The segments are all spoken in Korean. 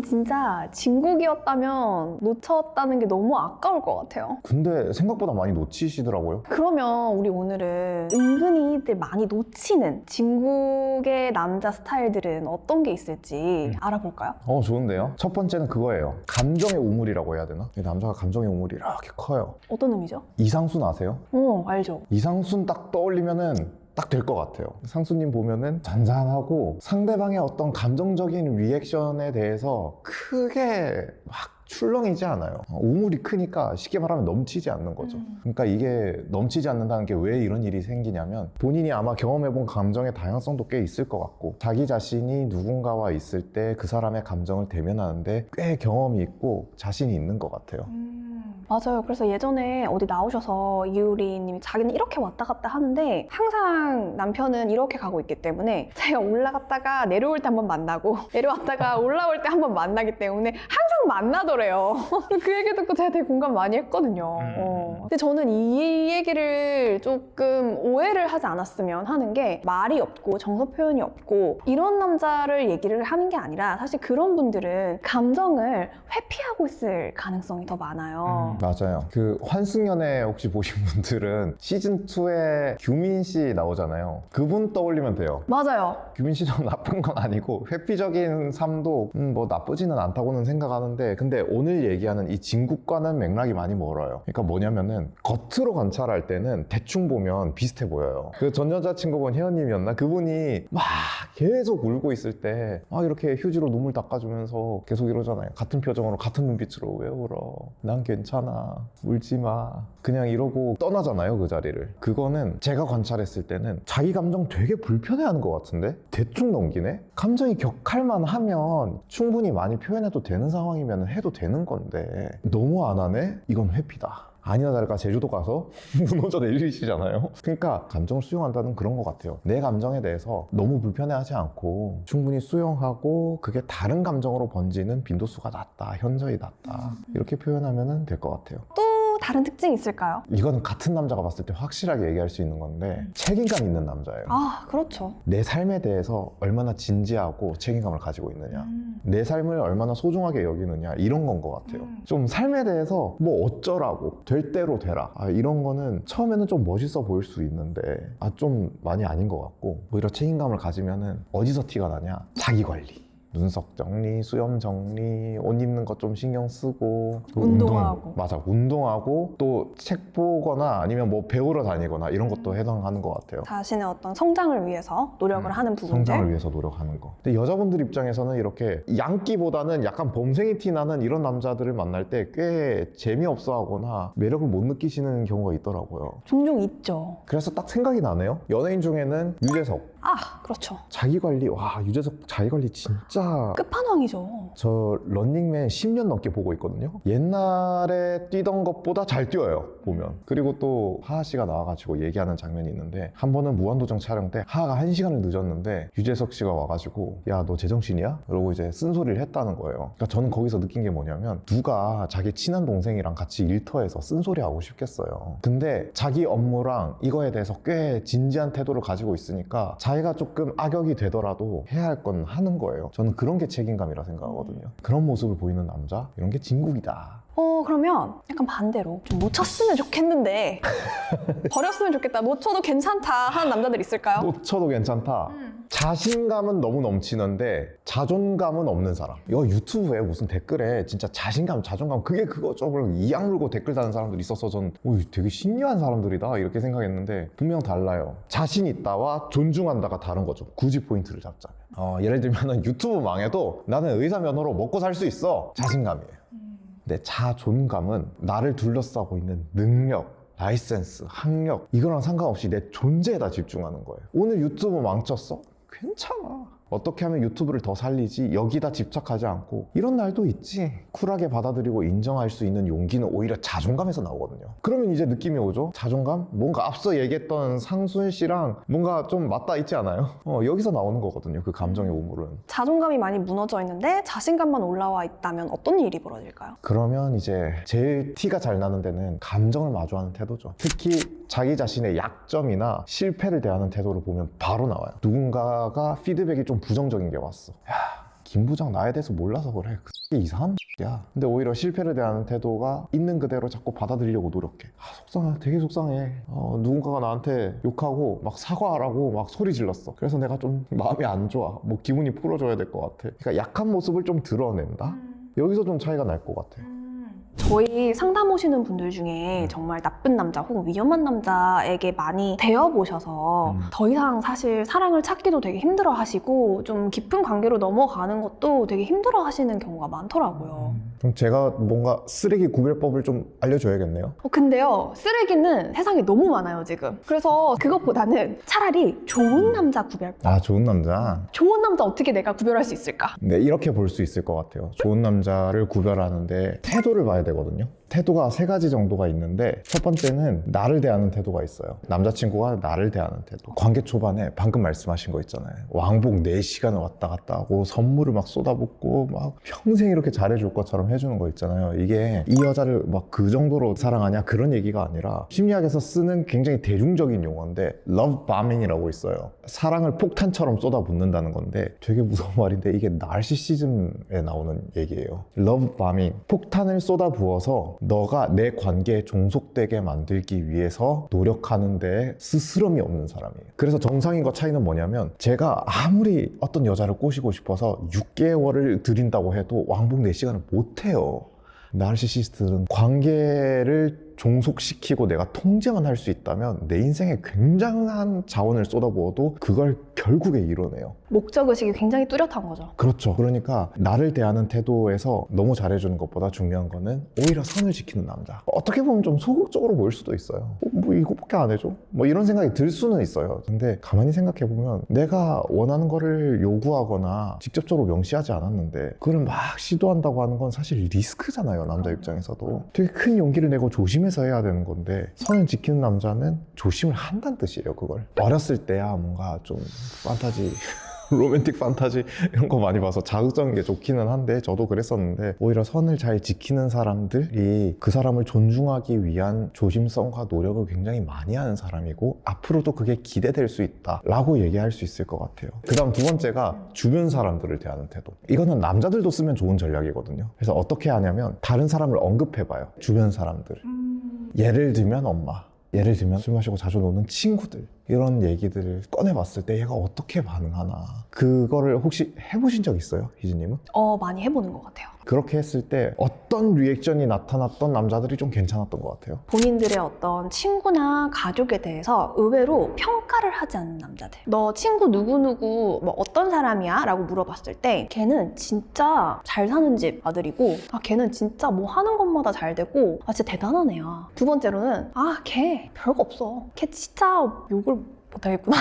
진짜 진국이었다면 놓쳤다는 게 너무 아까울 것 같아요. 근데 생각보다 많이 놓치시더라고요. 그러면 우리 오늘은 은근히들 많이 놓치는 진국의 남자 스타일들은 어떤 게 있을지 알아볼까요? 좋은데요? 첫 번째는 그거예요. 감정의 우물이라고 해야 되나? 남자가 감정의 우물이 이렇게 커요. 어떤 의미죠? 이상순 아세요? 알죠. 이상순 딱 떠올리면은 딱 될 것 같아요. 상수님 보면은 잔잔하고 상대방의 어떤 감정적인 리액션에 대해서 크게 막 출렁이지 않아요. 우물이 크니까 쉽게 말하면 넘치지 않는 거죠. 그러니까 이게 넘치지 않는다는 게 왜 이런 일이 생기냐면 본인이 아마 경험해본 감정의 다양성도 꽤 있을 것 같고 자기 자신이 누군가와 있을 때 그 사람의 감정을 대면하는데 꽤 경험이 있고 자신이 있는 것 같아요. 맞아요. 그래서 예전에 어디 나오셔서 이유리님이 자기는 이렇게 왔다 갔다 하는데 항상 남편은 이렇게 가고 있기 때문에 제가 올라갔다가 내려올 때 한번 만나고 내려왔다가 올라올 때 한번 만나기 때문에 항상 만나더래요. 그 얘기 듣고 제가 되게 공감 많이 했거든요. 근데 저는 이 얘기를 조금 오해를 하지 않았으면 하는 게 말이 없고 정서 표현이 없고 이런 남자를 얘기를 하는 게 아니라 사실 그런 분들은 감정을 회피하고 있을 가능성이 더 많아요. 맞아요. 그 환승연애 혹시 보신 분들은 시즌2에 규민 씨 나오잖아요. 그분 떠올리면 돼요. 맞아요. 규민 씨도 나쁜 건 아니고 회피적인 삶도 뭐 나쁘지는 않다고는 생각하는데 근데 오늘 얘기하는 이 진국과는 맥락이 많이 멀어요. 그러니까 뭐냐면은 겉으로 관찰할 때는 대충 보면 비슷해 보여요. 그 전 여자친구분 혜연님이었나? 그분이 막 계속 울고 있을 때 막 이렇게 휴지로 눈물 닦아주면서 계속 이러잖아요. 같은 표정으로 같은 눈빛으로 왜 울어? 난 괜찮아. 울지 마. 그냥 이러고 떠나잖아요, 그 자리를. 그거는 제가 관찰했을 때는 자기 감정 되게 불편해하는 것 같은데? 대충 넘기네? 감정이 격할만 하면 충분히 많이 표현해도 되는 상황이면 해도 되는 건데 너무 안 하네? 이건 회피다. 아니나 다를까 제주도 가서 무너져 내리시잖아요. 그러니까 감정을 수용한다는 그런 것 같아요. 내 감정에 대해서 너무 불편해하지 않고 충분히 수용하고 그게 다른 감정으로 번지는 빈도수가 낮다, 현저히 낮다 이렇게 표현하면 될 것 같아요. 또 다른 특징이 있을까요? 이거는 같은 남자가 봤을 때 확실하게 얘기할 수 있는 건데 책임감 있는 남자예요. 아, 그렇죠. 내 삶에 대해서 얼마나 진지하고 책임감을 가지고 있느냐, 내 삶을 얼마나 소중하게 여기느냐 이런 건 것 같아요. 좀 삶에 대해서 뭐 어쩌라고 될 대로 되라 이런 거는 처음에는 좀 멋있어 보일 수 있는데 좀 많이 아닌 것 같고 오히려 책임감을 가지면은 어디서 티가 나냐? 자기 관리, 눈썹 정리, 수염 정리, 옷 입는 것 좀 신경 쓰고 운동하고. 맞아, 운동하고 또 책 보거나 아니면 뭐 배우러 다니거나 이런 것도 해당하는 것 같아요. 자신의 어떤 성장을 위해서 노력을 하는 부분들. 성장을 위해서 노력하는 거. 근데 여자분들 입장에서는 이렇게 양기보다는 약간 범생이 티 나는 이런 남자들을 만날 때 꽤 재미없어 하거나 매력을 못 느끼시는 경우가 있더라고요. 종종 있죠. 그래서 딱 생각이 나네요. 연예인 중에는 유재석. 아, 그렇죠. 자기 관리, 와, 유재석 자기 관리 진짜. 끝판왕이죠. 저 런닝맨 10년 넘게 보고 있거든요. 옛날에 뛰던 것보다 잘 뛰어요, 보면. 그리고 또 하하 씨가 나와가지고 얘기하는 장면이 있는데 한 번은 무한도전 촬영 때 하하가 1시간을 늦었는데 유재석 씨가 와가지고 야, 너 제정신이야? 이러고 이제 쓴소리를 했다는 거예요. 그러니까 저는 거기서 느낀 게 뭐냐면 누가 자기 친한 동생이랑 같이 일터에서 쓴소리 하고 싶겠어요. 근데 자기 업무랑 이거에 대해서 꽤 진지한 태도를 가지고 있으니까 자기가 조금 악역이 되더라도 해야 할 건 하는 거예요. 저는 그런 게 책임감이라 생각하거든요. 그런 모습을 보이는 남자? 이런 게 진국이다. 그러면 약간 반대로 좀 놓쳤으면 좋겠는데 버렸으면 좋겠다, 놓쳐도 괜찮다 하는 남자들 있을까요? 놓쳐도 괜찮다. 자신감은 너무 넘치는데 자존감은 없는 사람. 이거 유튜브에 무슨 댓글에 진짜 자신감, 자존감 그게 그거죠. 이악 물고 댓글 다는 사람들이 있어서 전 되게 신기한 사람들이다 이렇게 생각했는데 분명 달라요. 자신 있다와 존중한다가 다른 거죠. 굳이 포인트를 잡자면. 예를 들면 유튜브 망해도 나는 의사 면허로 먹고 살 수 있어. 자신감이에요. 근데 자존감은 나를 둘러싸고 있는 능력, 라이센스, 학력 이거랑 상관없이 내 존재에다 집중하는 거예요. 오늘 유튜브 망쳤어? 괜찮아. 어떻게 하면 유튜브를 더 살리지? 여기다 집착하지 않고 이런 날도 있지. 쿨하게 받아들이고 인정할 수 있는 용기는 오히려 자존감에서 나오거든요. 그러면 이제 느낌이 오죠? 자존감? 뭔가 앞서 얘기했던 상순 씨랑 뭔가 좀 맞닿아 있지 않아요? 여기서 나오는 거거든요. 그 감정의 우물은. 자존감이 많이 무너져 있는데 자신감만 올라와 있다면 어떤 일이 벌어질까요? 그러면 이제 제일 티가 잘 나는 데는 감정을 마주하는 태도죠. 특히 자기 자신의 약점이나 실패를 대하는 태도를 보면 바로 나와요. 누군가가 피드백이 좀 부정적인 게 왔어. 야, 김 부장 나에 대해서 몰라서 그래. 그게 이상한 야. 근데 오히려 실패를 대하는 태도가 있는 그대로 자꾸 받아들이려고 노력해. 속상해. 되게 속상해. 누군가가 나한테 욕하고 막 사과하라고 막 소리 질렀어. 그래서 내가 좀 마음이 안 좋아. 뭐 기분이 풀어줘야 될 것 같아. 그러니까 약한 모습을 좀 드러낸다? 여기서 좀 차이가 날 것 같아. 저희 상담 오시는 분들 중에 정말 나쁜 남자 혹은 위험한 남자에게 많이 대어보셔서 더 이상 사실 사랑을 찾기도 되게 힘들어 하시고 좀 깊은 관계로 넘어가는 것도 되게 힘들어 하시는 경우가 많더라고요. 그럼 제가 뭔가 쓰레기 구별법을 좀 알려줘야겠네요. 근데요, 쓰레기는 세상에 너무 많아요, 지금. 그래서 그것보다는 차라리 좋은 남자 구별법. 아, 좋은 남자. 좋은 남자 어떻게 내가 구별할 수 있을까? 네, 이렇게 볼 수 있을 것 같아요. 좋은 남자를 구별하는데 태도를 봐야 되거든요. 태도가 세 가지 정도가 있는데 첫 번째는 나를 대하는 태도가 있어요. 남자친구가 나를 대하는 태도. 관계 초반에 방금 말씀하신 거 있잖아요. 왕복 4시간을 왔다 갔다 하고 선물을 막 쏟아붓고 막 평생 이렇게 잘해줄 것처럼 해주는 거 있잖아요. 이게 이 여자를 막 그 정도로 사랑하냐 그런 얘기가 아니라 심리학에서 쓰는 굉장히 대중적인 용어인데 love bombing이라고 있어요. 사랑을 폭탄처럼 쏟아붓는다는 건데 되게 무서운 말인데 이게 나르시시즘에 나오는 얘기예요. love bombing. 폭탄을 쏟아부어서 너가 내 관계에 종속되게 만들기 위해서 노력하는데 스스럼이 없는 사람이에요. 그래서 정상인과 차이는 뭐냐면 제가 아무리 어떤 여자를 꼬시고 싶어서 6개월을 들인다고 해도 왕복 4시간을 못해요. 나르시시스트는 관계를 종속시키고 내가 통제만 할 수 있다면 내 인생에 굉장한 자원을 쏟아부어도 그걸 결국에 이뤄내요. 목적의식이 굉장히 뚜렷한 거죠. 그렇죠. 그러니까 나를 대하는 태도에서 너무 잘해주는 것보다 중요한 거는 오히려 선을 지키는 남자. 어떻게 보면 좀 소극적으로 보일 수도 있어요. 뭐 이거밖에 안 해줘? 뭐 이런 생각이 들 수는 있어요. 근데 가만히 생각해보면 내가 원하는 거를 요구하거나 직접적으로 명시하지 않았는데 그걸 막 시도한다고 하는 건 사실 리스크잖아요. 남자 입장에서도. 되게 큰 용기를 내고 조심해서 해야 되는 건데 선을 지키는 남자는 조심을 한다는 뜻이에요. 그걸. 어렸을 때야 뭔가 좀 판타지 로맨틱 판타지 이런 거 많이 봐서 자극적인 게 좋기는 한데 저도 그랬었는데 오히려 선을 잘 지키는 사람들이 그 사람을 존중하기 위한 조심성과 노력을 굉장히 많이 하는 사람이고 앞으로도 그게 기대될 수 있다 라고 얘기할 수 있을 것 같아요. 그 다음 두 번째가 주변 사람들을 대하는 태도. 이거는 남자들도 쓰면 좋은 전략이거든요. 그래서 어떻게 하냐면 다른 사람을 언급해봐요. 주변 사람들. 예를 들면 엄마, 예를 들면 술 마시고 자주 노는 친구들, 이런 얘기들을 꺼내봤을 때 얘가 어떻게 반응하나. 그거를 혹시 해보신 적 있어요? 희진님은? 많이 해보는 것 같아요. 그렇게 했을 때 어떤 리액션이 나타났던 남자들이 좀 괜찮았던 것 같아요? 본인들의 어떤 친구나 가족에 대해서 의외로 평가를 하지 않는 남자들. 너 친구 누구누구 뭐 어떤 사람이야? 라고 물어봤을 때 걔는 진짜 잘 사는 집 아들이고 걔는 진짜 뭐 하는 것마다 잘 되고 진짜 대단한 애야. 두 번째로는 걔 별거 없어. 걔 진짜 욕을 못하겠구나.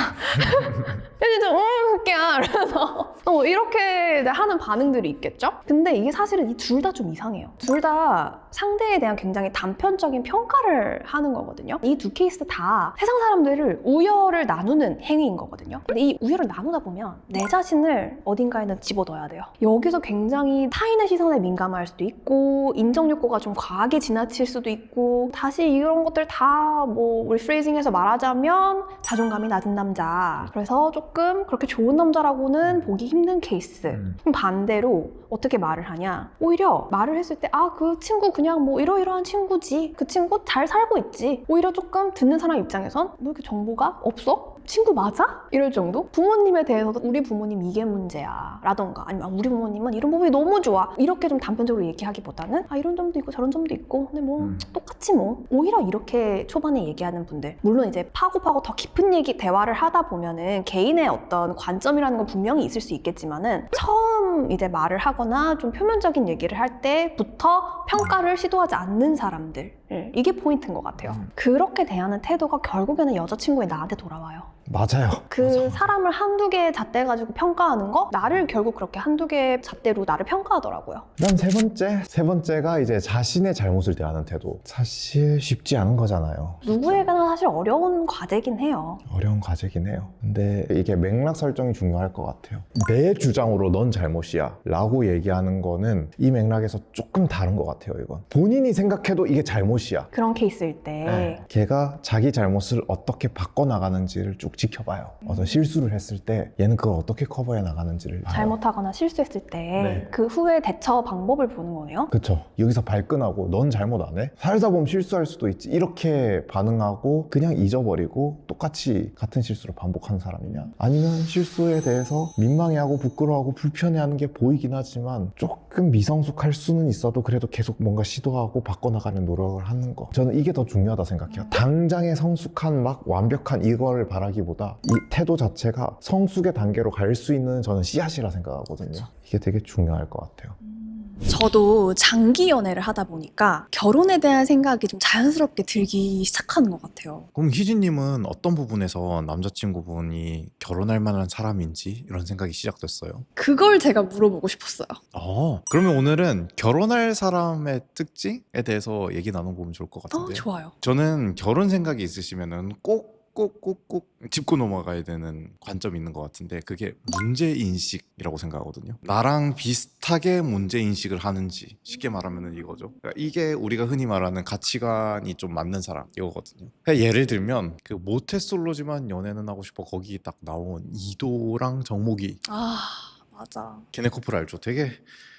진짜 그게야. 그래서 이렇게 하는 반응들이 있겠죠? 근데 이게 사실은 이 둘 다 좀 이상해요. 둘 다 상대에 대한 굉장히 단편적인 평가를 하는 거거든요. 이 두 케이스 다 세상 사람들을 우열을 나누는 행위인 거거든요. 근데 이 우열을 나누다 보면 내 자신을 어딘가에는 집어넣어야 돼요. 여기서 굉장히 타인의 시선에 민감할 수도 있고 인정 욕구가 좀 과하게 지나칠 수도 있고 다시 이런 것들 다 뭐 리프레이징해서 말하자면 자존감이 낮은 남자. 그래서 조금 그렇게 좋은 남자라고는 보기 힘든 케이스. 그럼 반대로 어떻게 말을 하냐? 오히려 말을 했을 때 그 친구 그냥 뭐 이러이러한 친구지. 그 친구 잘 살고 있지. 오히려 조금 듣는 사람 입장에선 뭐 이렇게 정보가 없어? 친구 맞아? 이럴 정도? 부모님에 대해서도 우리 부모님 이게 문제야 라던가 아니면 우리 부모님은 이런 부분이 너무 좋아 이렇게 좀 단편적으로 얘기하기보다는 이런 점도 있고 저런 점도 있고 근데 뭐 똑같지 뭐. 오히려 이렇게 초반에 얘기하는 분들 물론 이제 파고 더 깊은 얘기 대화를 하다 보면은 개인의 어떤 관점이라는 건 분명히 있을 수 있겠지만은 처음 이제 말을 하거나 좀 표면적인 얘기를 할 때부터 평가를 시도하지 않는 사람들 이게 포인트인 것 같아요. 그렇게 대하는 태도가 결국에는 여자친구의 나한테 돌아와요. 맞아요. 그 사람을 한두 개 잣대 가지고 평가하는 거 나를 결국 그렇게 한두 개 잣대로 나를 평가하더라고요. 그다음 세 번째가 이제 자신의 잘못을 대하는 태도. 사실 쉽지 않은 거잖아요. 누구에게나 사실 어려운 과제긴 해요. 어려운 과제긴 해요. 근데 이게 맥락 설정이 중요할 것 같아요. 내 주장으로 넌 잘못이야 라고 얘기하는 거는 이 맥락에서 조금 다른 것 같아요. 이건 본인이 생각해도 이게 잘못이야. 그런 케이스일 때 걔가 자기 잘못을 어떻게 바꿔나가는지를 쭉 쭉 지켜봐요. 어떤 실수를 했을 때 얘는 그걸 어떻게 커버해 나가는지를 봐요. 잘못하거나 실수했을 때 네. 그 후에 대처 방법을 보는 거네요. 그쵸. 여기서 발끈하고 넌 잘못 안 해? 살다 보면 실수할 수도 있지. 이렇게 반응하고 그냥 잊어버리고 똑같이 같은 실수를 반복하는 사람이냐? 아니면 실수에 대해서 민망해하고 부끄러워하고 불편해하는 게 보이긴 하지만 조금 미성숙할 수는 있어도 그래도 계속 뭔가 시도하고 바꿔나가는 노력을 하는 거. 저는 이게 더 중요하다 생각해요. 당장의 성숙한 막 완벽한 이걸 바라기보다 이 태도 자체가 성숙의 단계로 갈 수 있는 저는 씨앗이라 생각하거든요. 이게 되게 중요할 것 같아요. 저도 장기 연애를 하다 보니까 결혼에 대한 생각이 좀 자연스럽게 들기 시작하는 것 같아요. 그럼 희진님은 어떤 부분에서 남자친구분이 결혼할 만한 사람인지 이런 생각이 시작됐어요? 그걸 제가 물어보고 싶었어요. 그러면 오늘은 결혼할 사람의 특징에 대해서 얘기 나눠보면 좋을 것 같은데. 좋아요. 저는 결혼 생각이 있으시면은 꼭 짚고 넘어가야 되는 관점이 있는 것 같은데, 그게 문제인식이라고 생각하거든요. 나랑 비슷하게 문제인식을 하는지, 쉽게 말하면 이거죠. 그러니까 이게 우리가 흔히 말하는 가치관이 좀 맞는 사람 이거거든요. 그러니까 예를 들면 그 모태솔로지만 연애는 하고 싶어, 거기 딱 나온 이도랑 정목이, 맞아. 걔네 커플 알죠? 되게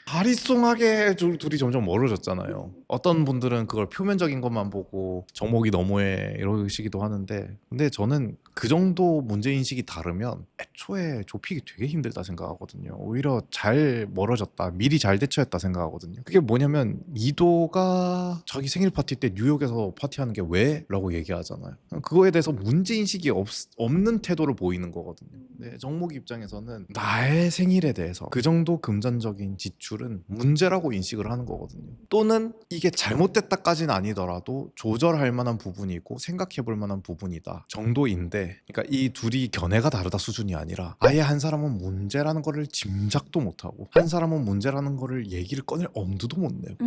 아리송하게 둘이 점점 멀어졌잖아요. 어떤 분들은 그걸 표면적인 것만 보고 정목이 너무해 이러시기도 하는데, 근데 저는 그 정도 문제인식이 다르면 애초에 좁히기 되게 힘들다 생각하거든요. 오히려 잘 멀어졌다, 미리 잘 대처했다 생각하거든요. 그게 뭐냐면 이도가 자기 생일 파티 때 뉴욕에서 파티하는 게 왜? 라고 얘기하잖아요. 그거에 대해서 문제인식이 없는 태도를 보이는 거거든요. 근데 정목 입장에서는 나의 생일에 대해서 그 정도 금전적인 지출은 문제라고 인식을 하는 거거든요. 또는 이게 잘못됐다까지는 아니더라도 조절할 만한 부분이고 생각해 볼 만한 부분이다 정도인데, 그러니까 이 둘이 견해가 다르다 수준이 아니라 아예 한 사람은 문제라는 거를 짐작도 못하고 한 사람은 문제라는 거를 얘기를 꺼낼 엄두도 못 내고,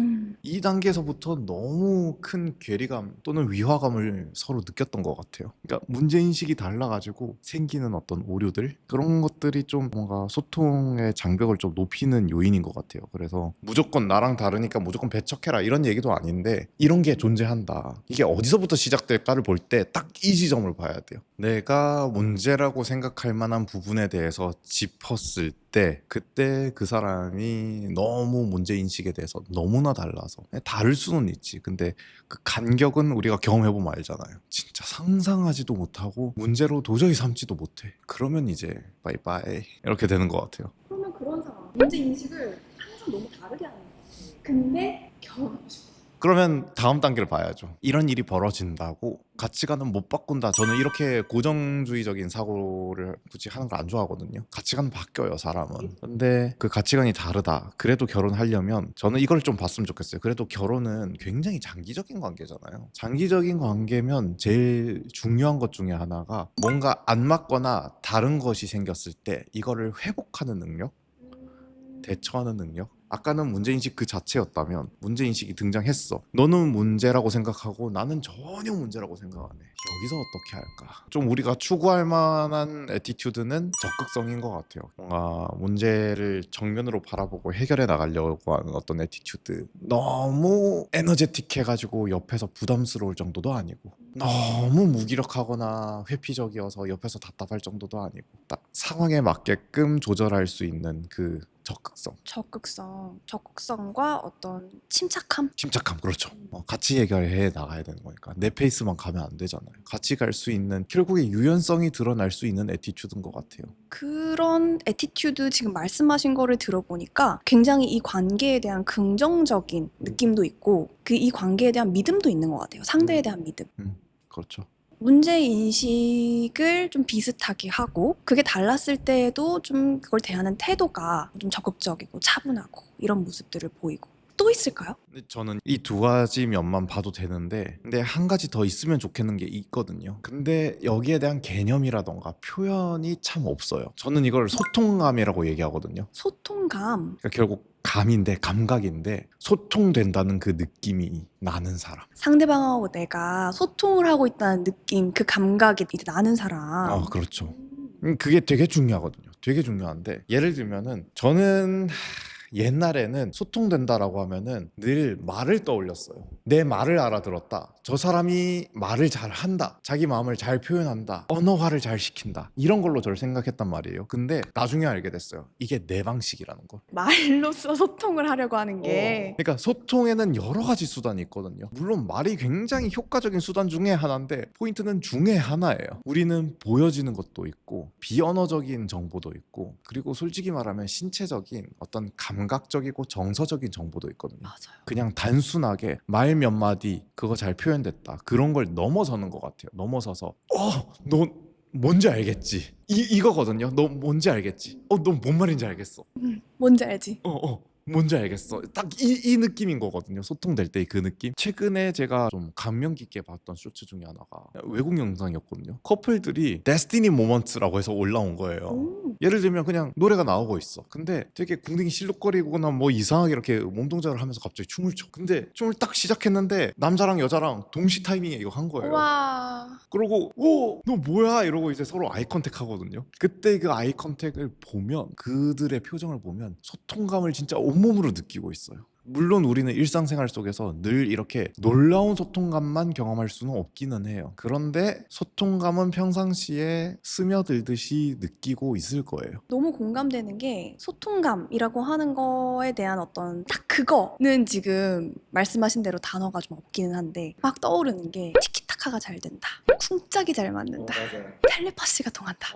이 단계에서부터 너무 큰 괴리감 또는 위화감을 서로 느꼈던 것 같아요. 그러니까 문제인식이 달라가지고 생기는 어떤 오류들, 그런 것들이 좀 뭔가 소통의 장벽을 좀 높이는 요인인 것 같아요. 그래서 무조건 나랑 다르니까 무조건 배척해라 이런 얘기도 아닌데, 이런 게 존재한다. 이게 어디서부터 시작될까를 볼 때 딱 이 지점을 봐야 돼요. 내가 문제라고 생각할 만한 부분에 대해서 짚었을 때, 그때 그 사람이 너무 문제인식에 대해서 너무나 달라서, 다를 수는 있지. 근데 그 간격은 우리가 경험해보면 알잖아요. 진짜 상상하지도 못하고 문제로 도저히 삼지도 못해. 그러면 이제 바이바이 이렇게 되는 것 같아요. 그러면 그런 사람 문제 인식을 항상 너무 다르게 하는 것 같아요. 근데 결혼하고 싶어. 그러면 다음 단계를 봐야죠. 이런 일이 벌어진다고 가치관은 못 바꾼다. 저는 이렇게 고정주의적인 사고를 굳이 하는 걸 안 좋아하거든요. 가치관 바뀌어요, 사람은. 근데 그 가치관이 다르다. 그래도 결혼하려면 저는 이걸 좀 봤으면 좋겠어요. 그래도 결혼은 굉장히 장기적인 관계잖아요. 장기적인 관계면 제일 중요한 것 중에 하나가 뭔가 안 맞거나 다른 것이 생겼을 때 이거를 회복하는 능력? 대처하는 능력? 아까는 문제인식 그 자체였다면 문제인식이 등장했어. 너는 문제라고 생각하고 나는 전혀 문제라고 생각 안 해. 여기서 어떻게 할까? 좀 우리가 추구할 만한 애티튜드는 적극성인 것 같아요. 뭔가 문제를 정면으로 바라보고 해결해 나가려고 하는 어떤 애티튜드. 너무 에너제틱해가지고 옆에서 부담스러울 정도도 아니고, 너무 무기력하거나 회피적이어서 옆에서 답답할 정도도 아니고, 딱 상황에 맞게끔 조절할 수 있는 그 적극성과 어떤 침착함? 그렇죠. 같이 해결해 나가야 되는 거니까 내 페이스만 가면 안 되잖아요. 같이 갈 수 있는, 결국에 유연성이 드러날 수 있는 애티튜드인 것 같아요. 그런 애티튜드 지금 말씀하신 거를 들어보니까 굉장히 이 관계에 대한 긍정적인 느낌도 있고 이 관계에 대한 믿음도 있는 것 같아요. 상대에 대한 믿음. 그렇죠. 문제인식을 좀 비슷하게 하고 그게 달랐을 때에도 좀 그걸 대하는 태도가 좀 적극적이고 차분하고 이런 모습들을 보이고. 또 있을까요? 근데 저는 이 두 가지 면만 봐도 되는데, 근데 한 가지 더 있으면 좋겠는 게 있거든요. 근데 여기에 대한 개념이라던가 표현이 참 없어요. 저는 이걸 소통감이라고 얘기하거든요. 소통감. 그러니까 결국 감각인데 소통된다는 그 느낌이 나는 사람. 상대방하고 내가 소통을 하고 있다는 느낌, 그 감각이 이제 나는 사람. 그렇죠. 그게 되게 중요하거든요. 되게 중요한데, 예를 들면은 저는 옛날에는 소통된다라고 하면은 늘 말을 떠올렸어요. 내 말을 알아들었다. 저 사람이 말을 잘 한다. 자기 마음을 잘 표현한다. 언어화를 잘 시킨다. 이런 걸로 저를 생각했단 말이에요. 근데 나중에 알게 됐어요. 이게 내 방식이라는 걸. 말로써 소통을 하려고 하는 게 그러니까 소통에는 여러 가지 수단이 있거든요. 물론 말이 굉장히 효과적인 수단 중에 하나인데 포인트는 중에 하나예요. 우리는 보여지는 것도 있고 비언어적인 정보도 있고 그리고 솔직히 말하면 신체적인 어떤 감각적이고 정서적인 정보도 있거든요. 맞아요. 그냥 단순하게 말 몇 마디 그거 잘 표현됐다 그런 걸 넘어서는 것 같아요. 넘어서서 너 뭔지 알겠지? 이거거든요. 너 뭔지 알겠지? 너 뭔 말인지 알겠어. 뭔지 알지? 뭔지 알겠어. 딱 이 느낌인 거거든요. 소통될 때 그 느낌. 최근에 제가 좀 감명 깊게 봤던 쇼츠 중에 하나가 외국 영상이었거든요. 커플들이 데스티니 모먼트라고 해서 올라온 거예요. 오. 예를 들면 그냥 노래가 나오고 있어. 근데 되게 궁둥이 실룩거리거나 뭐 이상하게 이렇게 몸 동작을 하면서 갑자기 춤을 춰. 근데 춤을 딱 시작했는데 남자랑 여자랑 동시 타이밍에 이거 한 거예요. 와. 그러고 너 뭐야 이러고 이제 서로 아이 컨택 하거든요. 그때 그 아이 컨택을 보면 그들의 표정을 보면 소통감을 진짜 온몸으로 느끼고 있어요. 물론 우리는 일상생활 속에서 늘 이렇게 놀라운 소통감만 경험할 수는 없기는 해요. 그런데 소통감은 평상시에 스며들듯이 느끼고 있을 거예요. 너무 공감되는 게 소통감이라고 하는 거에 대한 어떤 딱 그거는 지금 말씀하신 대로 단어가 좀 없기는 한데 막 떠오르는 게 티키타카가 잘 된다. 쿵짝이 잘 맞는다. 텔레파시가 통한다.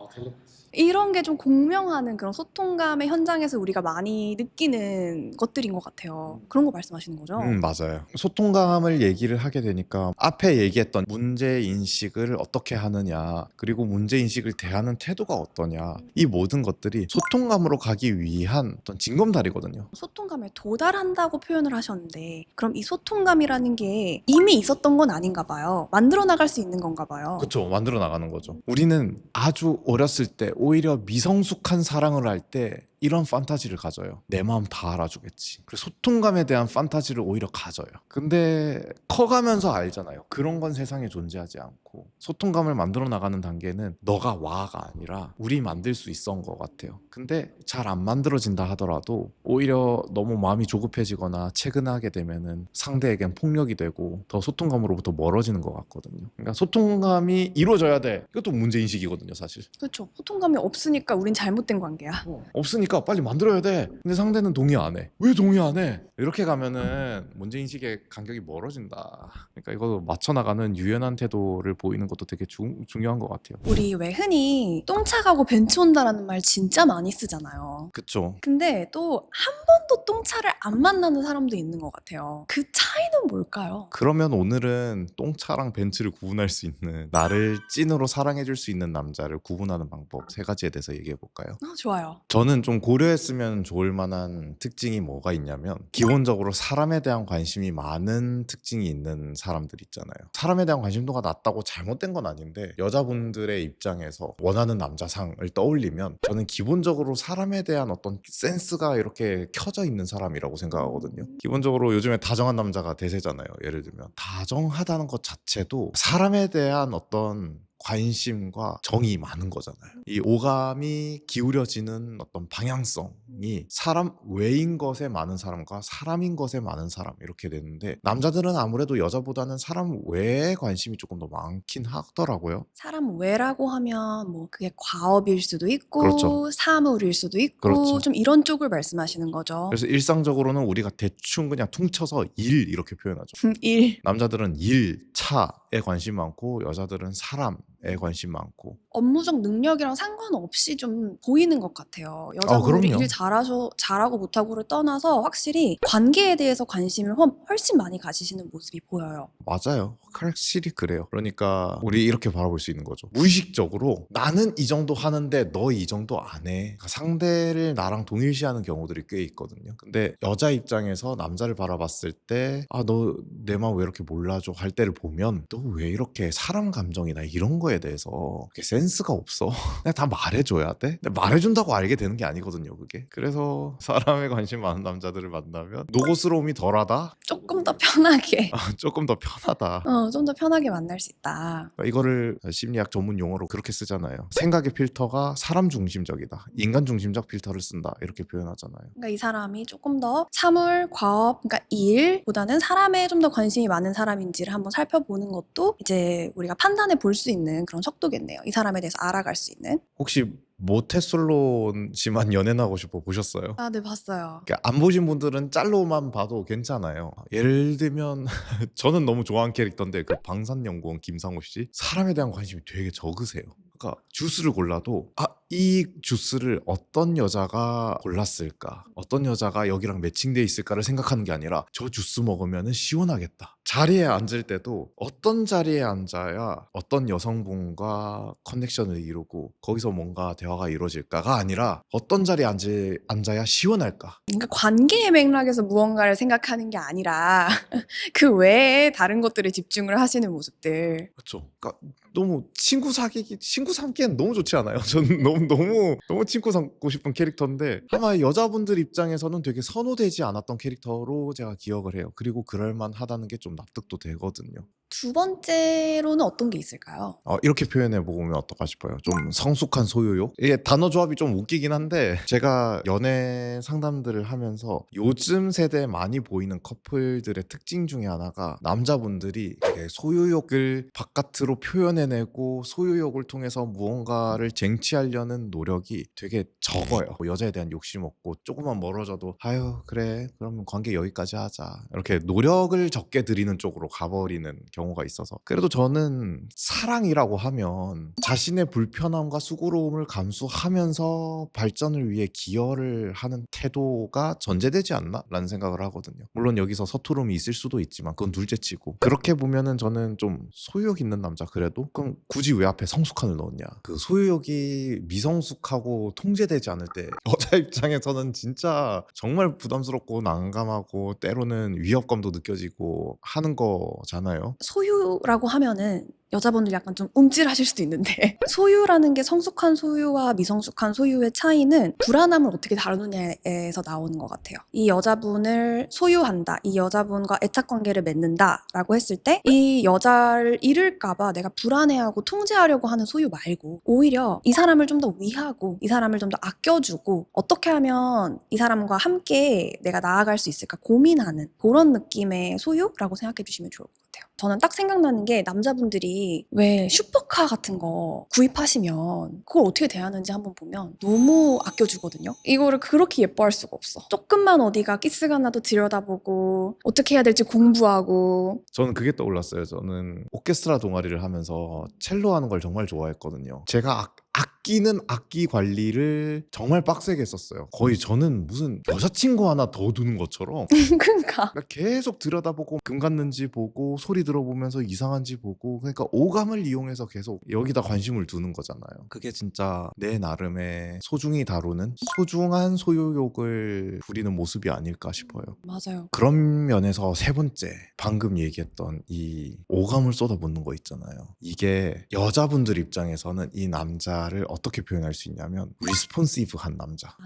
이런 게 좀 공명하는 그런 소통감의 현장에서 우리가 많이 느끼는 것들인 것 같아요. 그런 거 말씀하시는 거죠? 맞아요. 소통감을 얘기를 하게 되니까 앞에 얘기했던 문제 인식을 어떻게 하느냐 그리고 문제 인식을 대하는 태도가 어떠냐 이 모든 것들이 소통감으로 가기 위한 어떤 징검다리거든요. 소통감에 도달한다고 표현을 하셨는데 그럼 이 소통감이라는 게 이미 있었던 건 아닌가 봐요. 만들어 나갈 수 있는 건가 봐요. 그렇죠. 만들어 나가는 거죠. 우리는 아주 어렸을 때 오히려 미성숙한 사랑을 할 때 이런 판타지를 가져요. 내 마음 다 알아주겠지. 그래서 소통감에 대한 판타지를 오히려 가져요. 근데 커가면서 알잖아요. 그런 건 세상에 존재하지 않고 소통감을 만들어 나가는 단계는 너가 와가 아니라 우리 만들 수 있었던 것 같아요. 근데 잘 안 만들어진다 하더라도 오히려 너무 마음이 조급해지거나 체근하게 되면은 상대에겐 폭력이 되고 더 소통감으로부터 멀어지는 것 같거든요. 그러니까 소통감이 이루어져야 돼. 이것도 문제인식이거든요, 사실. 그렇죠. 소통감이 없으니까 우린 잘못된 관계야. 없으니까 빨리 만들어야 돼. 근데 상대는 동의 안 해. 왜 동의 안 해? 이렇게 가면은 문제인식의 간격이 멀어진다. 그러니까 이거 맞춰나가는 유연한 태도를 보이는 것도 되게 중요한 것 같아요. 우리 왜 흔히 똥차 가고 벤츠 온다라는 말 진짜 많이 쓰잖아요. 그쵸. 근데 또 한 번도 똥차를 안 만나는 사람도 있는 것 같아요. 그 차이는 뭘까요? 그러면 오늘은 똥차랑 벤츠를 구분할 수 있는 나를 찐으로 사랑해줄 수 있는 남자를 구분하는 방법 3가지에 대해서 얘기해 볼까요? 좋아요. 저는 좀 고려했으면 좋을 만한 특징이 뭐가 있냐면 기본적으로 사람에 대한 관심이 많은 특징이 있는 사람들 있잖아요. 사람에 대한 관심도가 낮다고 잘못된 건 아닌데 여자분들의 입장에서 원하는 남자상을 떠올리면 저는 기본적으로 사람에 대한 어떤 센스가 이렇게 켜져 있는 사람이라고 생각하거든요. 기본적으로 요즘에 다정한 남자가 대세잖아요. 예를 들면 다정하다는 것 자체도 사람에 대한 어떤 관심과 정이 많은 거잖아요. 이 오감이 기울여지는 어떤 방향성이 사람 외인 것에 많은 사람과 사람인 것에 많은 사람 이렇게 되는데 남자들은 아무래도 여자보다는 사람 외에 관심이 조금 더 많긴 하더라고요. 사람 외라고 하면 뭐 그게 과업일 수도 있고 그렇죠. 사물일 수도 있고 그렇죠. 좀 이런 쪽을 말씀하시는 거죠. 그래서 일상적으로는 우리가 대충 그냥 퉁쳐서 일 이렇게 표현하죠. 일. 남자들은 일, 차에 관심 많고 여자들은 사람에 관심 많고. 업무적 능력이랑 상관없이 좀 보이는 것 같아요. 여자분들이 그럼요. 일 잘하고 못하고를 떠나서 확실히 관계에 대해서 관심을 훨씬 많이 가지시는 모습이 보여요. 맞아요. 확실히 그래요. 그러니까 우리 이렇게 바라볼 수 있는 거죠. 무의식적으로 나는 이 정도 하는데 너 이 정도 안 해. 그러니까 상대를 나랑 동일시하는 경우들이 꽤 있거든요. 근데 여자 입장에서 남자를 바라봤을 때 너 내 마음 왜 이렇게 몰라줘 할 때를 보면 너 왜 이렇게 사람 감정이나 이런 거에 대해서 그렇게 센스가 없어. 그냥 다 말해줘야 돼. 근데 말해준다고 알게 되는 게 아니거든요, 그게. 그래서 사람에 관심 많은 남자들을 만나면 노고스러움이 덜하다? 조금 좀 더 편하게 조금 더 편하다. 좀 더 편하게 만날 수 있다. 그러니까 이거를 심리학 전문 용어로 그렇게 쓰잖아요. 생각의 필터가 사람 중심적이다. 인간 중심적 필터를 쓴다. 이렇게 표현하잖아요. 그러니까 이 사람이 조금 더 사물, 과업, 그러니까 일보다는 사람에 좀 더 관심이 많은 사람인지를 한번 살펴보는 것도 이제 우리가 판단해 볼 수 있는 그런 척도겠네요. 이 사람에 대해서 알아갈 수 있는. 혹시 모태솔로지만 연애하고 싶어 보셨어요? 아, 네, 봤어요. 그러니까 안 보신 분들은 짤로만 봐도 괜찮아요. 예를 들면 저는 너무 좋아하는 캐릭터인데 그 방산연구원 김상우 씨 사람에 대한 관심이 되게 적으세요. 그러니까 주스를 골라도 이 주스를 어떤 여자가 골랐을까, 어떤 여자가 여기랑 매칭돼 있을까를 생각하는 게 아니라 저 주스 먹으면 시원하겠다. 자리에 앉을 때도 어떤 자리에 앉아야 어떤 여성분과 커넥션을 이루고 거기서 뭔가 대화가 이루어질까가 아니라 어떤 자리에 앉아야 시원할까. 그러니까 관계의 맥락에서 무언가를 생각하는 게 아니라 그 외에 다른 것들에 집중을 하시는 모습들. 그렇죠. 그러니까 너무 친구 삼기엔 너무 좋지 않아요? 저는 너무 친구 삼고 싶은 캐릭터인데 아마 여자분들 입장에서는 되게 선호되지 않았던 캐릭터로 제가 기억을 해요. 그리고 그럴만하다는 게 좀 납득도 되거든요. 두 번째로는 어떤 게 있을까요? 이렇게 표현해 보면 어떨까 싶어요. 좀 성숙한 소유욕. 이게 단어 조합이 좀 웃기긴 한데 제가 연애 상담들을 하면서 요즘 세대에 많이 보이는 커플들의 특징 중에 하나가 남자분들이 되게 소유욕을 바깥으로 표현해내고 소유욕을 통해서 무언가를 쟁취하려는 노력이 되게 적어요. 여자에 대한 욕심 없고 조금만 멀어져도 아유 그래 그러면 관계 여기까지 하자 이렇게 노력을 적게 들이는 쪽으로 가버리는 경우가 있어서 그래도 저는 사랑이라고 하면 자신의 불편함과 수고로움을 감수하면서 발전을 위해 기여를 하는 태도가 전제되지 않나? 라는 생각을 하거든요. 물론 여기서 서투름이 있을 수도 있지만 그건 둘째치고 그렇게 보면은 저는 좀 소유욕 있는 남자 그래도 그럼 굳이 왜 앞에 성숙한을 넣었냐. 그 소유욕이 미성숙하고 통제되지 않을 때 여자 입장에서는 진짜 정말 부담스럽고 난감하고 때로는 위협감도 느껴지고 하는 거잖아요. 소유라고 하면은 여자분들 약간 좀 움찔하실 수도 있는데 소유라는 게 성숙한 소유와 미성숙한 소유의 차이는 불안함을 어떻게 다루느냐에서 나오는 것 같아요. 이 여자분을 소유한다, 이 여자분과 애착관계를 맺는다 라고 했을 때 이 여자를 잃을까봐 내가 불안해하고 통제하려고 하는 소유 말고 오히려 이 사람을 좀 더 위하고 이 사람을 좀 더 아껴주고 어떻게 하면 이 사람과 함께 내가 나아갈 수 있을까 고민하는 그런 느낌의 소유라고 생각해 주시면 좋을 것 같아요. 저는 딱 생각나는 게 남자분들이 왜 슈퍼카 같은 거 구입하시면 그걸 어떻게 대하는지 한번 보면 너무 아껴주거든요. 이거를 그렇게 예뻐할 수가 없어. 조금만 어디가 기스가 나도 들여다보고 어떻게 해야 될지 공부하고. 저는 그게 떠올랐어요. 저는 오케스트라 동아리를 하면서 첼로 하는 걸 정말 좋아했거든요. 제가 아끼는 악기 관리를 정말 빡세게 했었어요. 거의 저는 무슨 여자친구 하나 더 두는 것처럼 그러니까 그러니까 계속 들여다보고 금 갔는지 보고 소리 들어보면서 이상한지 보고 그러니까 오감을 이용해서 계속 여기다 관심을 두는 거잖아요. 그게 진짜 내 나름의 소중히 다루는 소중한 소유욕을 부리는 모습이 아닐까 싶어요. 맞아요. 그런 면에서 세 번째 방금 얘기했던 이 오감을 쏟아붓는 거 있잖아요. 이게 여자분들 입장에서는 이 남자를 어떻게 표현할 수 있냐면 리스폰시브한 남자.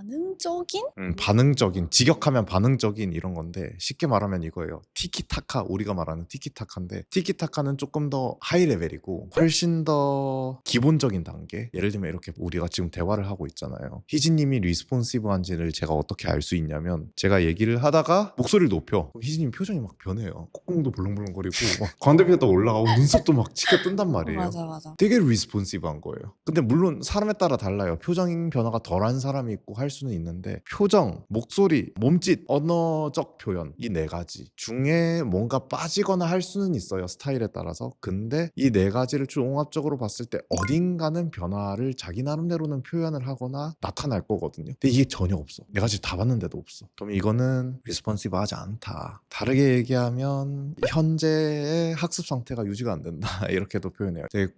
반응적인? 직역하면 반응적인 이런 건데 쉽게 말하면 이거예요. 티키타카 우리가 말하는 티키타카인데 티키타카는 조금 더 하이 레벨이고 훨씬 더 기본적인 단계. 예를 들면 이렇게 우리가 지금 대화를 하고 있잖아요. 희진님이 리스폰시브한지를 제가 어떻게 알 수 있냐면 제가 얘기를 하다가 목소리를 높여. 그럼 희진님 표정이 막 변해요. 콧구멍도 벌렁벌렁거리고 막 광대뼈도 올라가고 눈썹도 막 치켜 뜬단 말이에요. 맞아. 되게 리스폰시브한 거예요. 근데 물론 사람에 따라 달라요. 표정 변화가 덜한 사람이 있고 할 수는 있는데 표정, 목소리, 몸짓, 언어적 표현 이 네 가지 중에 뭔가 빠지거나 할 수는 있어요. 스타일에 따라서. 근데 이 네 가지를 종합적으로 봤을 때 어딘가는 변화를 자기 나름대로는 표현을 하거나 나타날 거거든요. 근데 이게 전혀 없어. 네 가지 다 봤는데도 없어. 그럼 이거는 리스폰시브하지 않다. 다르게 얘기하면 현재의 학습 상태가 유지가 안 된다. 이렇게도 표현해요. 되게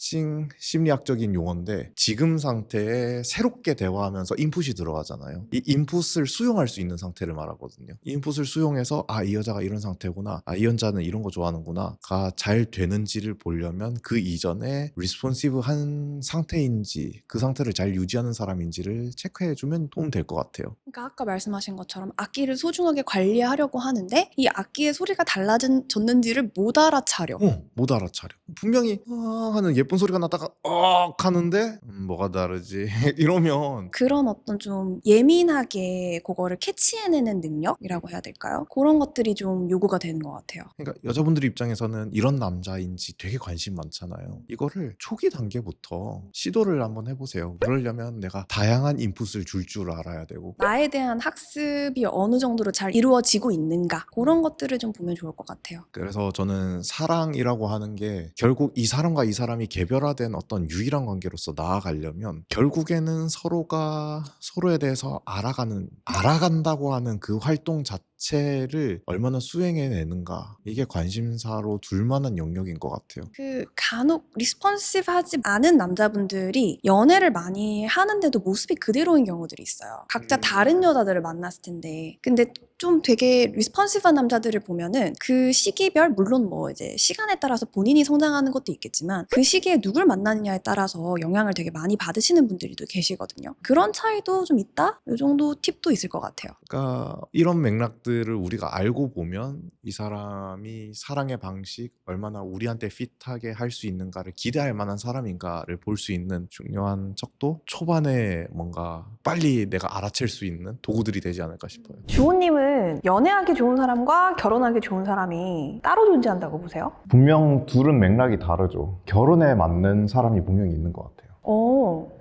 특징 심리학적인 용어인데 지금 상태에 새롭게 대화하면서 인풋이 들어가잖아요. 이 인풋을 수용할 수 있는 상태를 말하거든요. 이 인풋을 수용해서 이 여자가 이런 상태구나, 이 여자는 이런 거 좋아하는구나가 잘 되는지를 보려면 그 이전에 리스폰시브한 상태인지 그 상태를 잘 유지하는 사람인지를 체크해주면 도움 될 것 같아요. 그러니까 아까 말씀하신 것처럼 악기를 소중하게 관리하려고 하는데 이 악기의 소리가 달라졌는지를 못 알아차려. 못 알아차려. 분명히 하는 예쁜 소리가 나다가 하는데 뭐가 다르지? 이러면 그런 어떤 좀 예민하게 그거를 캐치해내는 능력이라고 해야 될까요? 그런 것들이 좀 요구가 되는 것 같아요. 그러니까 여자분들 입장에서는 이런 남자인지 되게 관심 많잖아요. 이거를 초기 단계부터 시도를 한번 해보세요. 그러려면 내가 다양한 인풋을 줄 줄 알아야 되고 나에 대한 학습이 어느 정도로 잘 이루어지고 있는가 그런 것들을 좀 보면 좋을 것 같아요. 그래서 저는 사랑이라고 하는 게 결국 이 사람과 이 사람이 개별화된 어떤 유일한 관계로서 나아가려면 결국에는 서로가 서로에 대해서 알아간다고 하는 그 활동 자체를 얼마나 수행해내는가 이게 관심사로 둘 만한 영역인 것 같아요. 그 간혹 리스폰시브하지 않은 남자분들이 연애를 많이 하는데도 모습이 그대로인 경우들이 있어요. 각자 다른 여자들을 만났을 텐데 근데 좀 되게 리스폰시브한 남자들을 보면은 그 시기별 물론 뭐 이제 시간에 따라서 본인이 성장하는 것도 있겠지만 그 시기에 누굴 만나느냐에 따라서 영향을 되게 많이 받으시는 분들도 계시거든요. 그런 차이도 좀 있다? 이 정도 팁도 있을 것 같아요. 그러니까 이런 맥락들을 우리가 알고 보면 이 사람이 사랑의 방식 얼마나 우리한테 핏하게 할 수 있는가를 기대할 만한 사람인가를 볼 수 있는 중요한 척도 초반에 뭔가 빨리 내가 알아챌 수 있는 도구들이 되지 않을까 싶어요. 주호님은 연애하기 좋은 사람과 결혼하기 좋은 사람이 따로 존재한다고 보세요? 분명 둘은 맥락이 다르죠. 결혼에 맞는 사람이 분명히 있는 것 같아요.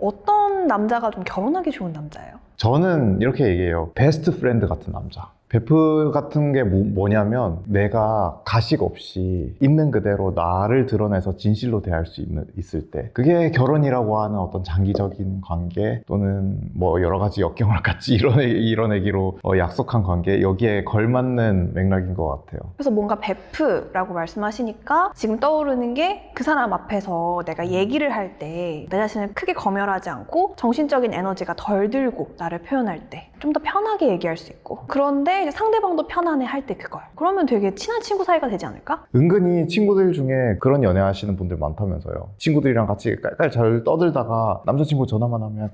어떤 남자가 좀 결혼하기 좋은 남자예요? 저는 이렇게 얘기해요. 베스트 프렌드 같은 남자. 베프 같은 게 뭐냐면 내가 가식 없이 있는 그대로 나를 드러내서 진실로 대할 수 있을 때 그게 결혼이라고 하는 어떤 장기적인 관계 또는 뭐 여러 가지 역경을 같이 이뤄내기로 약속한 관계 여기에 걸맞는 맥락인 것 같아요. 그래서 뭔가 베프라고 말씀하시니까 지금 떠오르는 게 그 사람 앞에서 내가 얘기를 할 때 내 자신을 크게 검열하지 않고 정신적인 에너지가 덜 들고 나를 표현할 때 좀 더 편하게 얘기할 수 있고 그런데 이제 상대방도 편안해 할 때 그걸 그러면 되게 친한 친구 사이가 되지 않을까? 은근히 친구들 중에 그런 연애하시는 분들 많다면서요. 친구들이랑 같이 깔깔 잘 떠들다가 남자친구 전화만 하면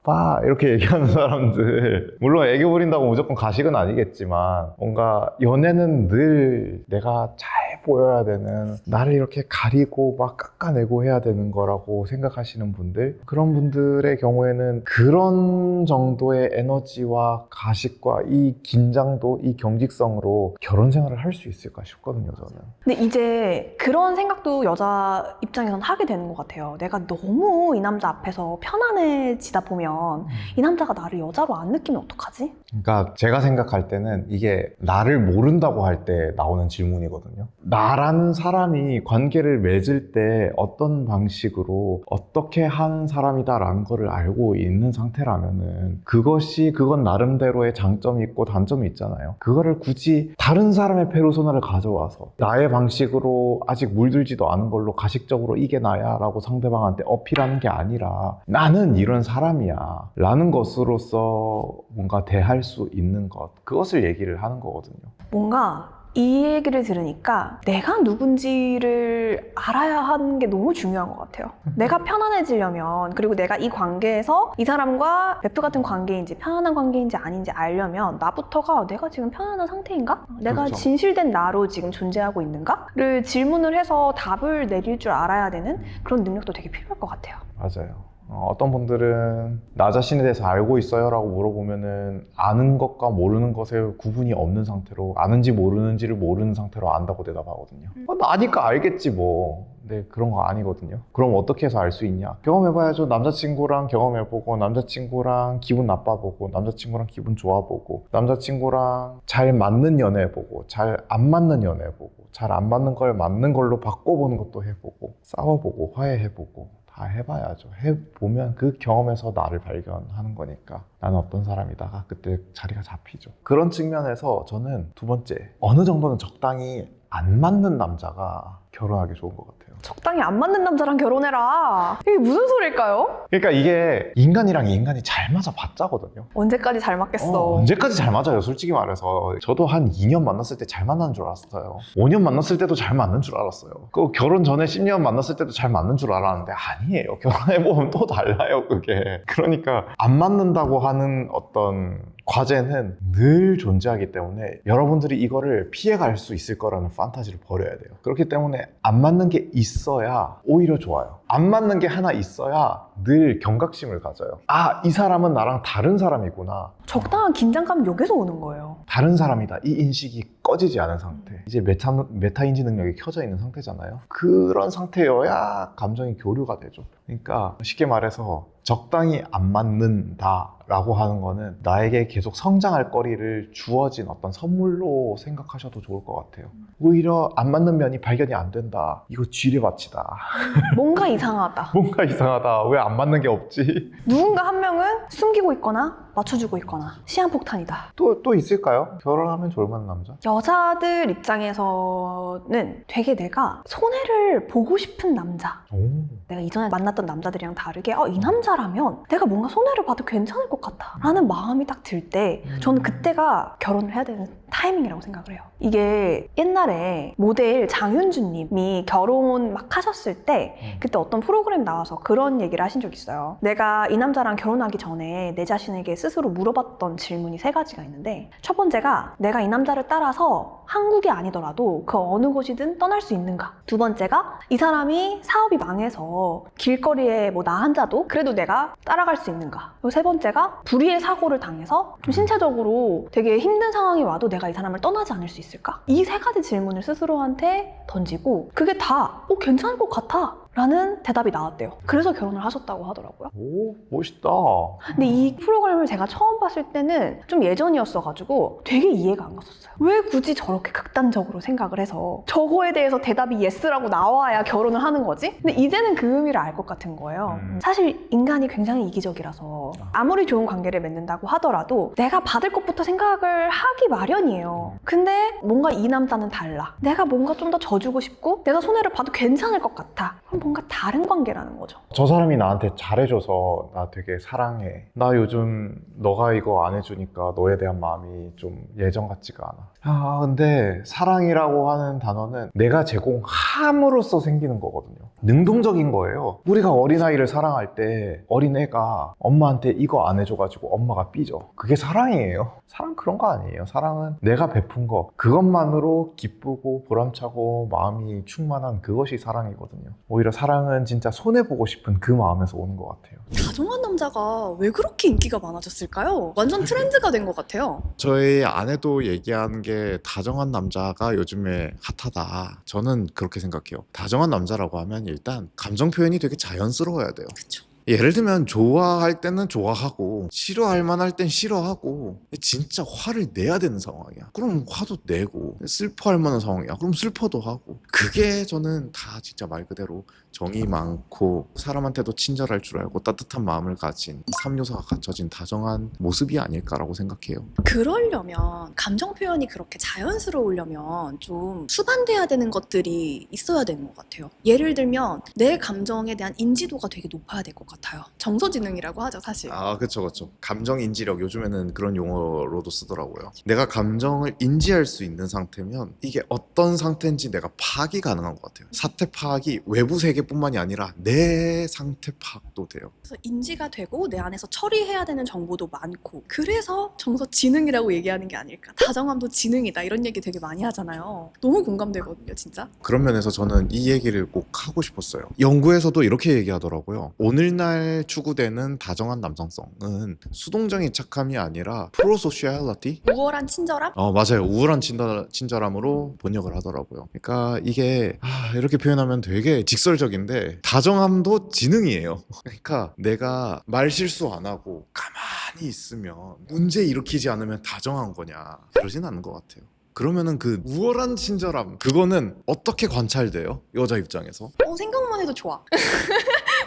오빠 이렇게 얘기하는 사람들 물론 애교 부린다고 무조건 가식은 아니겠지만 뭔가 연애는 늘 내가 잘 보여야 되는 나를 이렇게 가리고 막 깎아내고 해야 되는 거라고 생각하시는 분들 그런 분들의 경우에는 그런 정도의 에너지와 가식과 이 긴장도 이 경직성으로 결혼 생활을 할 수 있을까 싶거든요 저는. 근데 이제 그런 생각도 여자 입장에서는 하게 되는 것 같아요. 내가 너무 이 남자 앞에서 편안해지다 보면 이 남자가 나를 여자로 안 느끼면 어떡하지? 그러니까 제가 생각할 때는 이게 나를 모른다고 할 때 나오는 질문이거든요. 나라는 사람이 관계를 맺을 때 어떤 방식으로 어떻게 하는 사람이다라는 거를 알고 있는 상태라면은 그건 나름대로의 장점이 있고 단점이 있잖아요. 그거를 굳이 다른 사람의 페르소나를 가져와서 나의 방식으로 아직 물들지도 않은 걸로 가식적으로 이게 나야 라고 상대방한테 어필하는 게 아니라 나는 이런 사람이야 라는 것으로서 뭔가 대할 수 있는 것 그것을 얘기를 하는 거거든요. 뭔가 이 얘기를 들으니까 내가 누군지를 알아야 하는 게 너무 중요한 것 같아요. 내가 편안해지려면 그리고 내가 이 관계에서 이 사람과 베프 같은 관계인지 편안한 관계인지 아닌지 알려면 나부터가 내가 지금 편안한 상태인가? 내가 그렇죠. 진실된 나로 지금 존재하고 있는가?를 질문을 해서 답을 내릴 줄 알아야 되는 그런 능력도 되게 필요할 것 같아요. 맞아요. 어떤 분들은 나 자신에 대해서 알고 있어요? 라고 물어보면은 아는 것과 모르는 것에 구분이 없는 상태로 아는지 모르는지를 모르는 상태로 안다고 대답하거든요. 나니까 알겠지 뭐. 근데 그런 거 아니거든요. 그럼 어떻게 해서 알 수 있냐? 경험해봐야죠. 남자친구랑 경험해보고 남자친구랑 기분 나빠보고 남자친구랑 기분 좋아보고 남자친구랑 잘 맞는 연애 해보고 잘 안 맞는 연애 해보고 잘 안 맞는 걸 맞는 걸로 바꿔보는 것도 해보고 싸워보고 화해해보고 다 해봐야죠. 해보면 그 경험에서 나를 발견하는 거니까 나는 어떤 사람이다가 그때 자리가 잡히죠. 그런 측면에서 저는 두 번째 어느 정도는 적당히 안 맞는 남자가 결혼하기 좋은 것 같아요. 적당히 안 맞는 남자랑 결혼해라. 이게 무슨 소리일까요? 그러니까 이게 인간이랑 인간이 잘 맞아 봤자거든요. 언제까지 잘 맞겠어. 언제까지 잘 맞아요, 솔직히 말해서. 저도 한 2년 만났을 때 잘 만나는 줄 알았어요. 5년 만났을 때도 잘 맞는 줄 알았어요. 그 결혼 전에 10년 만났을 때도 잘 맞는 줄 알았는데 아니에요. 결혼해보면 또 달라요, 그게. 그러니까 안 맞는다고 하는 어떤 과제는 늘 존재하기 때문에 여러분들이 이거를 피해갈 수 있을 거라는 판타지를 버려야 돼요. 그렇기 때문에 안 맞는 게 있어야 오히려 좋아요. 안 맞는 게 하나 있어야 늘 경각심을 가져요. 아, 이 사람은 나랑 다른 사람이구나. 적당한 긴장감이 여기서 오는 거예요. 다른 사람이다. 이 인식이 꺼지지 않은 상태. 이제 메타인지 능력이 켜져 있는 상태잖아요. 그런 상태여야 감정이 교류가 되죠. 그러니까 쉽게 말해서 적당히 안 맞는다라고 하는 거는 나에게 계속 성장할 거리를 주어진 어떤 선물로 생각하셔도 좋을 것 같아요. 오히려 안 맞는 면이 발견이 안 된다. 이거 쥐레밭이다. 뭔가 이상하다. 뭔가 이상하다. 왜 안 맞는 게 없지? 누군가 한 명은 숨기고 있거나 맞춰주고 있거나 시한폭탄이다. 또 있을까요? 결혼하면 좋을 만한 남자? 여자들 입장에서는 되게 내가 손해를 보고 싶은 남자. 오. 내가 이전에 만났던 남자들이랑 다르게 이 남자라면 내가 뭔가 손해를 봐도 괜찮을 것 같아 라는 마음이 딱 들 때 저는 그때가 결혼을 해야 되는 타이밍이라고 생각을 해요. 이게 옛날에 모델 장윤주 님이 결혼 막 하셨을 때 그때 어떤 프로그램 나와서 그런 얘기를 하신 적이 있어요. 내가 이 남자랑 결혼하기 전에 내 자신에게 스스로 물어봤던 질문이 3가지가 있는데 첫 번째가 내가 이 남자를 따라서 한국이 아니더라도 그 어느 곳이든 떠날 수 있는가? 두 번째가 이 사람이 사업이 망해서 길거리에 뭐 나 혼자도 그래도 내가 따라갈 수 있는가? 그리고 세 번째가 불의의 사고를 당해서 좀 신체적으로 되게 힘든 상황이 와도 내가 이 사람을 떠나지 않을 수 있을까? 이 3가지 질문을 스스로한테 던지고 그게 다 괜찮을 것 같아 라는 대답이 나왔대요. 그래서 결혼을 하셨다고 하더라고요. 오, 멋있다. 근데 이 프로그램을 제가 처음 봤을 때는 좀 예전이었어가지고 되게 이해가 안 갔었어요. 왜 굳이 저렇게 극단적으로 생각을 해서 저거에 대해서 대답이 yes라고 나와야 결혼을 하는 거지? 근데 이제는 그 의미를 알 것 같은 거예요. 사실 인간이 굉장히 이기적이라서 아무리 좋은 관계를 맺는다고 하더라도 내가 받을 것부터 생각을 하기 마련이에요. 근데 뭔가 이 남자는 달라. 내가 뭔가 좀 더 져주고 싶고 내가 손해를 봐도 괜찮을 것 같아. 그럼 뭔가 다른 관계라는 거죠. 저 사람이 나한테 잘해줘서 나 되게 사랑해. 나 요즘 너가 이거 안 해주니까 너에 대한 마음이 좀 예전 같지가 않아. 근데 사랑이라고 하는 단어는 내가 제공함으로써 생기는 거거든요. 능동적인 거예요. 우리가 어린아이를 사랑할 때 어린애가 엄마한테 이거 안 해줘가지고 엄마가 삐져. 그게 사랑이에요. 사랑 그런 거 아니에요. 사랑은 내가 베푼 거 그것만으로 기쁘고 보람차고 마음이 충만한 그것이 사랑이거든요. 오히려 사랑은 진짜 손해보고 싶은 그 마음에서 오는 것 같아요. 다정한 남자가 왜 그렇게 인기가 많아졌을까요? 완전 트렌드가 된 것 같아요. 저희 아내도 얘기하는 게 다정한 남자가 요즘에 핫하다. 저는 그렇게 생각해요. 다정한 남자라고 하면 일단 감정 표현이 되게 자연스러워야 돼요. 그쵸. 예를 들면 좋아할 때는 좋아하고 싫어할 만할 땐 싫어하고 진짜 화를 내야 되는 상황이야. 그럼 화도 내고 슬퍼할 만한 상황이야. 그럼 슬퍼도 하고 그게 저는 다 진짜 말 그대로 정이 많고 사람한테도 친절할 줄 알고 따뜻한 마음을 가진 3요소가 갖춰진 다정한 모습이 아닐까라고 생각해요. 그러려면 감정 표현이 그렇게 자연스러우려면 좀 수반돼야 되는 것들이 있어야 되는 것 같아요. 예를 들면 내 감정에 대한 인지도가 되게 높아야 될 것 같아요. 정서지능이라고 하죠, 사실. 그쵸. 감정 인지력 요즘에는 그런 용어로도 쓰더라고요. 내가 감정을 인지할 수 있는 상태면 이게 어떤 상태인지 내가 파악이 가능한 것 같아요. 사태 파악이 외부 세계뿐만이 아니라 내 상태 파악도 돼요. 그래서 인지가 되고 내 안에서 처리해야 되는 정보도 많고 그래서 정서지능이라고 얘기하는 게 아닐까. 다정함도 지능이다 이런 얘기 되게 많이 하잖아요. 너무 공감되거든요, 진짜. 그런 면에서 저는 이 얘기를 꼭 하고 싶었어요. 연구에서도 이렇게 얘기하더라고요. 오늘날 추구되는 다정한 남성성은 수동적인 착함이 아니라 프로소시얼리티? 우월한 친절함? 맞아요. 우월한 친절함으로 번역을 하더라고요. 그러니까 이게 이렇게 표현하면 되게 직설적인데 다정함도 지능이에요. 그러니까 내가 말 실수 안 하고 가만히 있으면 문제 일으키지 않으면 다정한 거냐? 그러진 않은 것 같아요. 그러면은 그 우월한 친절함 그거는 어떻게 관찰돼요? 여자 입장에서? 생각만 해도 좋아.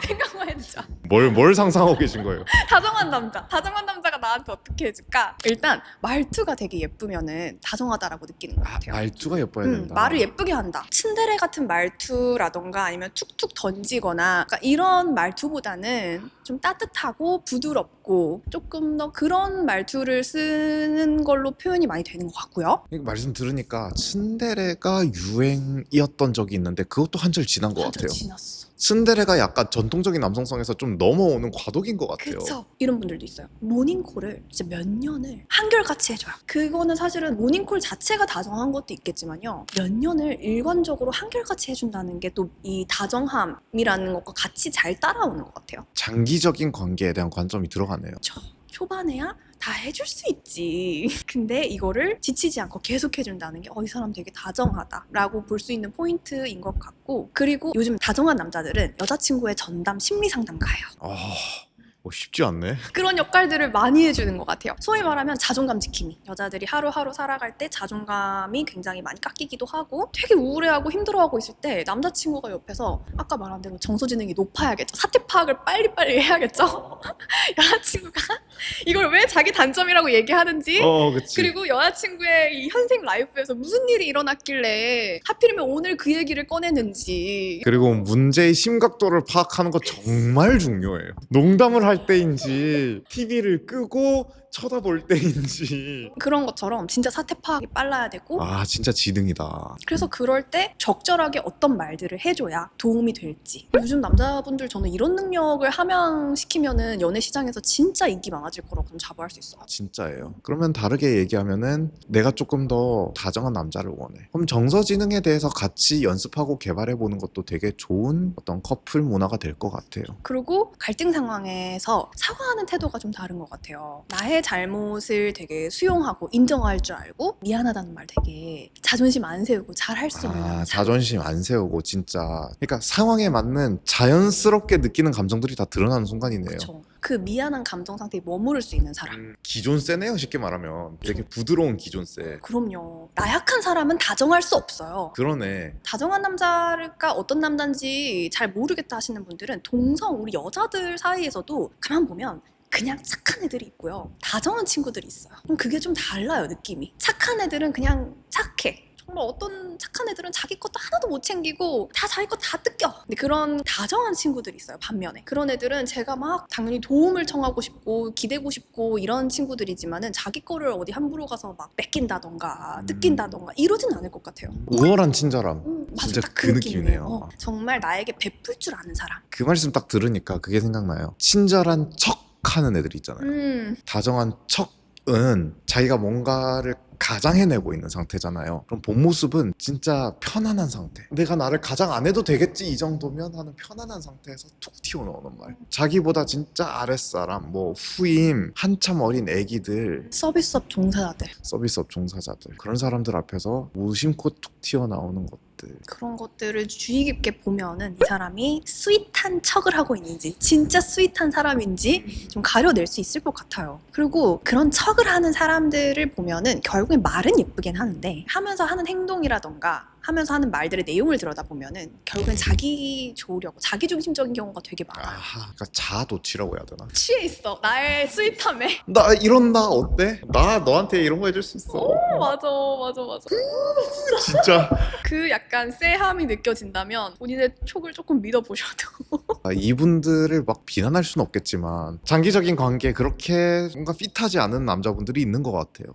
생각만 해도 좋아. 뭘 상상하고 계신 거예요? 다정한 남자가 나한테 어떻게 해줄까? 일단 말투가 되게 예쁘면은 다정하다라고 느끼는 것 같아요. 말투가 예뻐야 된다. 말을 예쁘게 한다. 츤데레 같은 말투라던가 아니면 툭툭 던지거나 그러니까 이런 말투보다는 좀 따뜻하고 부드럽고 조금 더 그런 말투를 쓰는 걸로 표현이 많이 되는 것 같고요. 이거 말씀 들으니까 츤데레가 유행이었던 적이 있는데 그것도 한철 지난 것 한참 같아요. 지났어. 츤데레가 약간 전통적인 남성성에서 좀 넘어오는 과도기인 것 같아요. 그쵸. 이런 분들도 있어요. 모닝콜을 진짜 몇 년을 한결같이 해줘요. 그거는 사실은 모닝콜 자체가 다정한 것도 있겠지만요. 몇 년을 일관적으로 한결같이 해준다는 게 또 이 다정함이라는 것과 같이 잘 따라오는 것 같아요. 장기적인 관계에 대한 관점이 들어가네요. 초반에야 다 해줄 수 있지. 근데 이거를 지치지 않고 계속 해준다는 게 이 사람 되게 다정하다라고 볼 수 있는 포인트인 것 같고, 그리고 요즘 다정한 남자들은 여자친구의 전담 심리 상담 가요. 쉽지 않네. 그런 역할들을 많이 해주는 것 같아요. 소위 말하면 자존감 지킴이. 여자들이 하루하루 살아갈 때 자존감이 굉장히 많이 깎이기도 하고 되게 우울해하고 힘들어하고 있을 때 남자친구가 옆에서 아까 말한 대로 정서지능이 높아야겠죠. 사태 파악을 빨리빨리 해야겠죠. 여자친구가 이걸 왜 자기 단점이라고 얘기하는지, 그치. 그리고 여자친구의 이 현생 라이프에서 무슨 일이 일어났길래 하필이면 오늘 그 얘기를 꺼내는지. 그리고 문제의 심각도를 파악하는 거 정말 중요해요. 농담을 할 때인지 TV를 끄고 쳐다볼 때인지. 그런 것처럼 진짜 사태 파악이 빨라야 되고, 진짜 지능이다. 그래서 그럴 때 적절하게 어떤 말들을 해줘야 도움이 될지. 요즘 남자분들 저는 이런 능력을 함양시키면은 연애 시장에서 진짜 인기 많아질 거라고 저는 자부할 수 있어요. 진짜예요. 그러면 다르게 얘기하면은 내가 조금 더 다정한 남자를 원해. 그럼 정서지능에 대해서 같이 연습하고 개발해보는 것도 되게 좋은 어떤 커플 문화가 될 것 같아요. 그리고 갈등 상황에서 사과하는 태도가 좀 다른 것 같아요. 나의 잘못을 되게 수용하고 인정할 줄 알고 미안하다는 말 되게 자존심 안 세우고 잘 할 수 있는 남자. 자존심 안 세우고 진짜. 그러니까 상황에 맞는 자연스럽게 느끼는 감정들이 다 드러나는 순간이네요. 그쵸. 그 미안한 감정 상태에 머무를 수 있는 사람. 기존세네요, 쉽게 말하면. 되게 부드러운 기존세. 그럼요. 나약한 사람은 다정할 수 없어요. 그러네. 다정한 남자가 어떤 남자인지 잘 모르겠다 하시는 분들은 동성 우리 여자들 사이에서도 가만 보면 그냥 착한 애들이 있고요. 다정한 친구들이 있어요. 그럼 그게 좀 달라요, 느낌이. 착한 애들은 그냥 착해. 정말 어떤 착한 애들은 자기 것도 하나도 못 챙기고 다 자기 거 다 뜯겨. 근데 그런 다정한 친구들이 있어요, 반면에. 그런 애들은 제가 막 당연히 도움을 청하고 싶고 기대고 싶고 이런 친구들이지만은 자기 거를 어디 함부로 가서 막 뺏긴다던가 뜯긴다던가 이러진 않을 것 같아요. 우월한 친절함. 맞아, 진짜 딱 그 느낌이에요. 느낌이네요. 정말 나에게 베풀 줄 아는 사람. 그 말씀 딱 들으니까 그게 생각나요. 친절한 척 하는 애들 있잖아요. 다정한 척은 자기가 뭔가를 가장 해내고 있는 상태잖아요. 그럼 본 모습은 진짜 편안한 상태. 내가 나를 가장 안 해도 되겠지 이 정도면 하는 편안한 상태에서 툭 튀어나오는 말. 자기보다 진짜 아랫사람, 뭐 후임, 한참 어린 애기들, 서비스업 종사자들. 서비스업 종사자들, 그런 사람들 앞에서 무심코 툭 튀어나오는 것들. 그런 것들을 주의 깊게 보면은 이 사람이 스윗한 척을 하고 있는지 진짜 스윗한 사람인지 좀 가려낼 수 있을 것 같아요. 그리고 그런 척을 하는 사람들을 보면은 결국엔 말은 예쁘긴 하는데 하면서 하는 행동이라던가 하면서 하는 말들의 내용을 들여다보면은 결국엔 자기 좋으려고 자기중심적인 경우가 되게 많아요. 그러니까 자아도취라고 해야 되나? 취해 있어. 나의 스윗함에. 나 이런 나 어때? 나 너한테 이런 거 해줄 수 있어. 맞아. 진짜. 그 약간 쎄함이 느껴진다면 본인의 촉을 조금 믿어보셔도. 이분들을 막 비난할 수는 없겠지만 장기적인 관계에 그렇게 뭔가 핏하지 않은 남자분들이 있는 것 같아요.